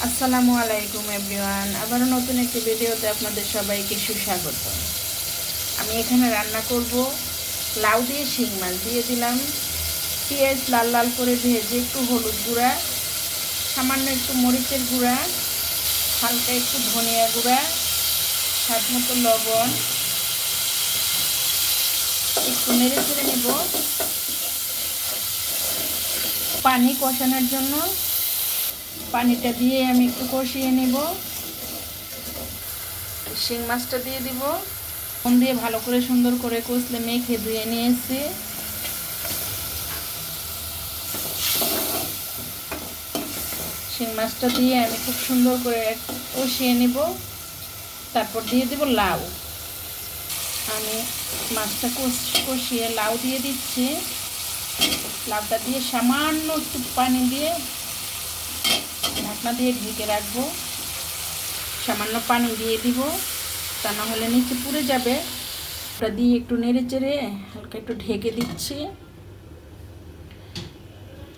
আসসালামু আলাইকুম এভরিওয়ান, আবারও নতুন একটি ভিডিওতে আপনাদের সবাইকে সুস্বাগত। আমি এখানে রান্না করব লাউ দিয়ে শিং মাছ। দিয়ে দিলাম পেঁয়াজ লাল লাল করে ভেজে, একটু হলুদ গুঁড়া, সামান্য একটু মরিচের গুঁড়া, হালকা একটু ধনিয়া গুঁড়া, স্বাদ মতো লবণ, একটু নেড়ে চেড়ে নেব। পানি কষানোর জন্য পানিটা দিয়ে আমি একটু কষিয়ে নেব। শিং মাছটা দিয়ে দিব, ফোন দিয়ে ভালো করে সুন্দর করে কষলে মেখে ধুয়ে নিয়েছি। শিং মাছটা দিয়ে আমি খুব সুন্দর করে কষিয়ে নেব। তারপর দিয়ে দেব লাউ। আমি মাছটা কষিয়ে লাউ দিয়ে দিচ্ছি। লাউটা দিয়ে সামান্য একটু পানি দিয়ে ঢাকনা দিয়ে ঢেকে রাখবো। সামান্য পানি দিয়ে দিব, তা না হলে নিচে পুড়ে যাবে। ওটা দিয়ে একটু নেড়ে চেড়ে হালকা একটু ঢেকে দিচ্ছি।